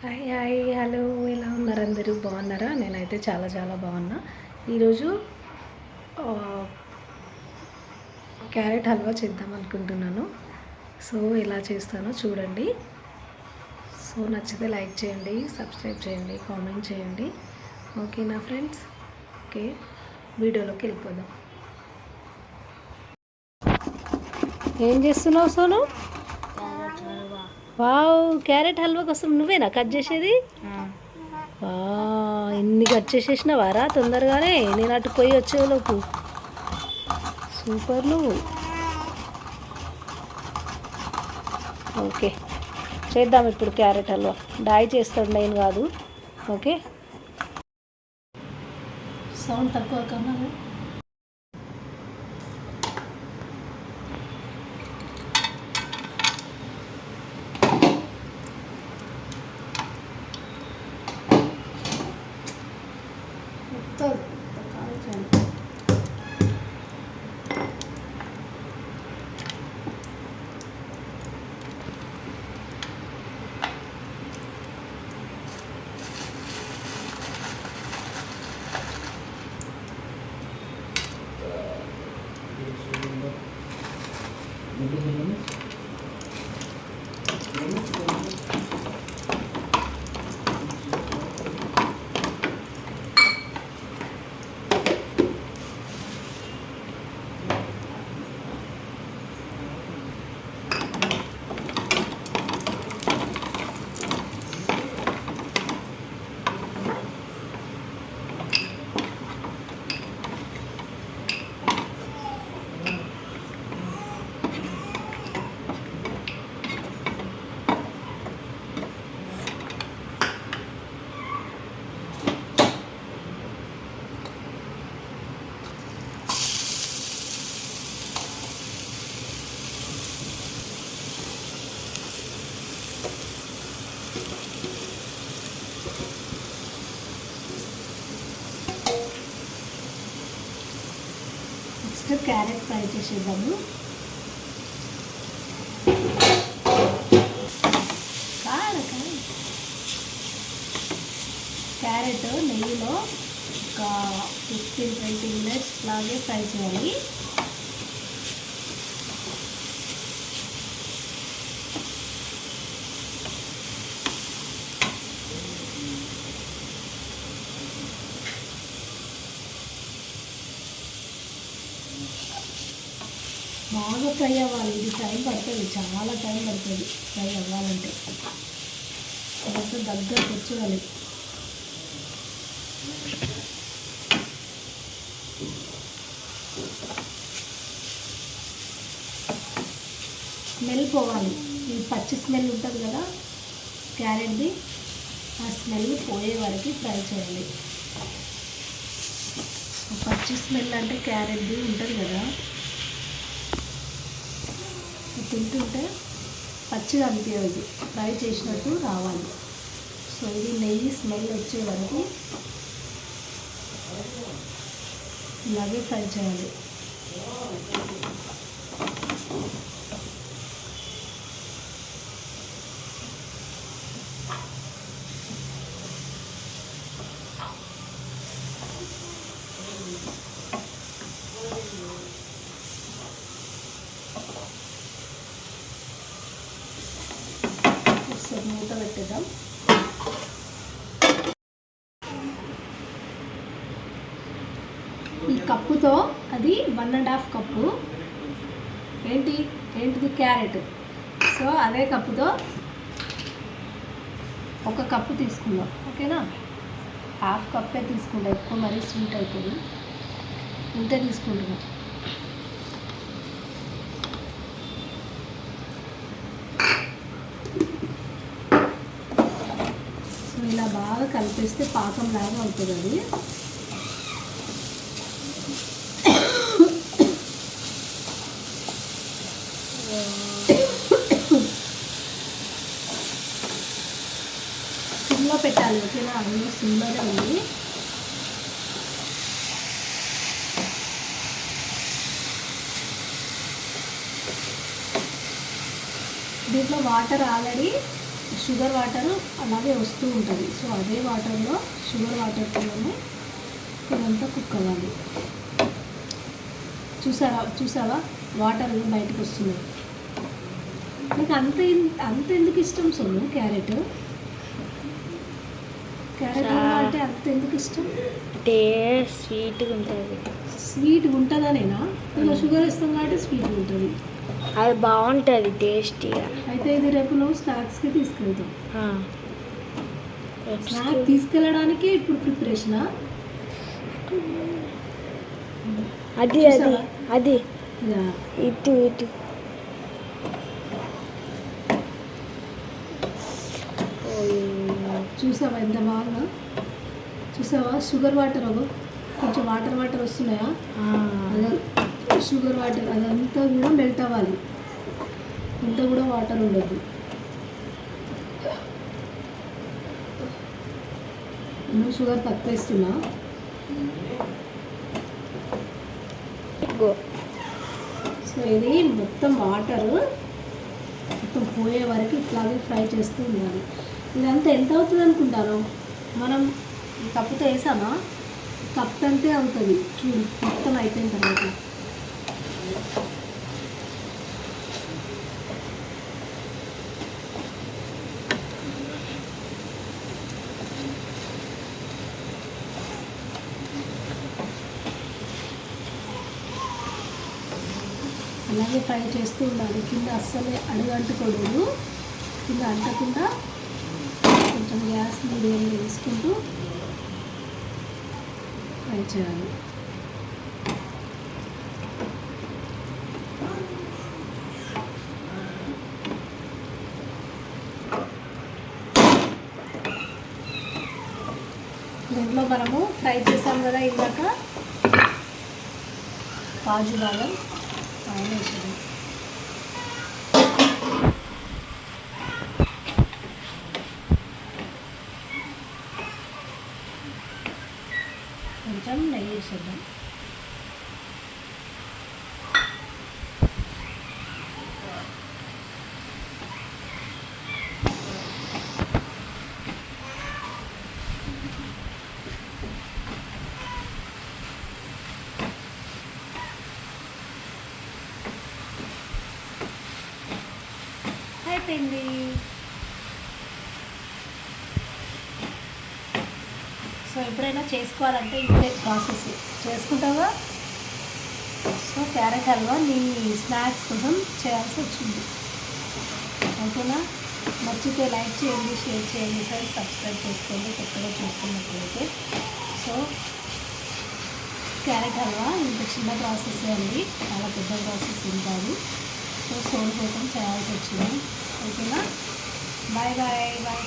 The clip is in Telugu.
హాయ్ హాయ్ హలో, ఎలా ఉన్నారు? అందరూ బాగున్నారా? నేనైతే చాలా చాలా బాగున్నా. ఈరోజు క్యారెట్ హల్వా చేద్దాం అనుకుంటున్నాను. సో ఎలా చేస్తానో చూడండి. సో నచ్చితే లైక్ చేయండి, సబ్స్క్రైబ్ చేయండి, కామెంట్ చేయండి. ఓకేనా ఫ్రెండ్స్? ఓకే, వీడియోలోకి వెళ్ళిపోదాం. ఏం చేస్తున్నావు సోను? వావ్, క్యారెట్ హల్వా కోసం నువ్వేనా కట్ చేసేది? ఇన్ని కట్ చేసేసినవారా తొందరగానే? నేను అటు పోయి వచ్చేలోపు. సూపర్ నువ్వు. ఓకే, చేద్దాం ఇప్పుడు క్యారెట్ హల్వా. డాయ్ చేస్తాడు, నేను కాదు. ఓకే, సౌండ్ తక్కువ కన్నా. నెక్స్ట్ క్యారెట్ ఫ్రై చేసేద్దాము. క్యారెట్ నెయ్యిలో ఒక 15-20 మినిట్స్ లాగే ఫ్రై చేయాలి. బాగా ఫ్రై అవ్వాలి. ఇది టైం పడుతుంది, చాలా టైం పడుతుంది ఫ్రై అవ్వాలంటే. తర్వాత దగ్గరకు వచ్చేయాలి. స్మెల్ పోవాలి. ఈ పచ్చి స్మెల్ ఉంటుంది కదా క్యారెట్ది, ఆ స్మెల్ పోయే వరకు ఫ్రై చేయాలి. పచ్చి స్మెల్ అంటే క్యారెట్ది ఉంటుంది కదా, తింటుంటే పచ్చిగా అనిపించదు, ఫ్రై చేసినట్టు రావాలి. సో ఇది నెయ్యి స్మెల్ వచ్చే వరకు ఇలాగే ఫ్రై చేయాలి. మూత పెట్టేద్దాం. ఈ కప్పుతో అది 1.5 కప్పు. ఏంటిది క్యారెట్. సో అదే కప్పుతో 1 కప్పు తీసుకుందాం. ఓకేనా? 1/2 కప్పే తీసుకుంటాం, ఎక్కువ మరీ స్వీట్ అవుతుంది. ఇంతే తీసుకుంటున్నాం. ఇలా బాగా కలిపేస్తే పాకం లాగా అవుతుంది అది. సిమ్లో పెట్టాలి. ఓకేనా? అందులో సిమ్లోనే ఉంది. దీంట్లో వాటర్ ఆల్రెడీ షుగర్ వాటర్ అలాగే వస్తూ ఉంటుంది. సో అదే వాటర్లో షుగర్ వాటర్లోనే ఇదంతా కుక్ అవ్వాలి. చూసావా వాటర్ బయటకు వస్తున్నాయి. నీకు అంత ఎందుకు ఇష్టం సోను క్యారెట్ అంటే అంత ఎందుకు ఇష్టం? స్వీట్గా ఉంటుంది. స్వీట్గా ఉంటుందనేనా? ఇలా షుగర్ ఇస్తాం కాబట్టి స్వీట్గా ఉంటుంది. అది బాగుంటుంది టేస్టీగా. అయితే ఇది రేపు నువ్వు స్నాక్స్కి తీసుకెళ్తావు. స్నాక్ తీసుకెళ్ళడానికి ఇప్పుడు ప్రిపరేషనా? అది అది అది ఇటు ఇటు చూసావా ఎంత బాగా? చూసావా షుగర్ వాటర్ కొంచెం వాటర్ వస్తున్నాయా? షుగర్ వాటర్ అదంతా కూడా మెల్ట్ అవ్వాలి. ఇంత కూడా వాటర్ ఉండదు. నువ్వు షుగర్ తక్కువ వేస్తున్నా. సో ఇది మొత్తం వాటర్ మొత్తం పోయే వరకు ఇట్లాగే ఫ్రై చేస్తూ ఉండాలి. ఇదంతా ఎంత అవుతుంది అనుకుంటాను? మనం కప్పుతో వేసామా కప్ అంతే అవుతుంది. చూడు మొత్తం అయిపోయిన తర్వాత అలాగే ఫ్రై చేస్తూ ఉండాలి. కింద అస్సలే అడుగంటుకోలేదు. కింద అంటకుండా కొంచెం గ్యాస్ మీడియం వేసుకుంటూ ఫ్రై చేయాలి. దీంట్లో మనము ఫ్రై చేసాం కదా ఇందాక కాజు బాదం వేసాము. కొంచెం నెయ్యి వేసేద్దాం. అయిపోయింది. సో ఎప్పుడైనా చేసుకోవాలంటే ఇంతే ప్రాసెస్ చేసుకుంటావా? సో క్యారెట్ హల్వా నీ స్నాక్స్ కోసం చేయాల్సి వచ్చింది. ఓకేనా? నచ్చితే లైక్ చేయండి, షేర్ చేయండి, ఫ్రెండ్స్ సబ్స్క్రైబ్ చేసుకోండి కొత్తగా చూస్తున్నట్లయితే. సో క్యారెట్ హల్వా ఇంత చిన్న ప్రాసెస్ అండి, చాలా పెద్ద ప్రాసెస్ కాదు. సో సోల్ కోసం చేయాల్సి వచ్చింది. ఓకేనా? Bye bye bye.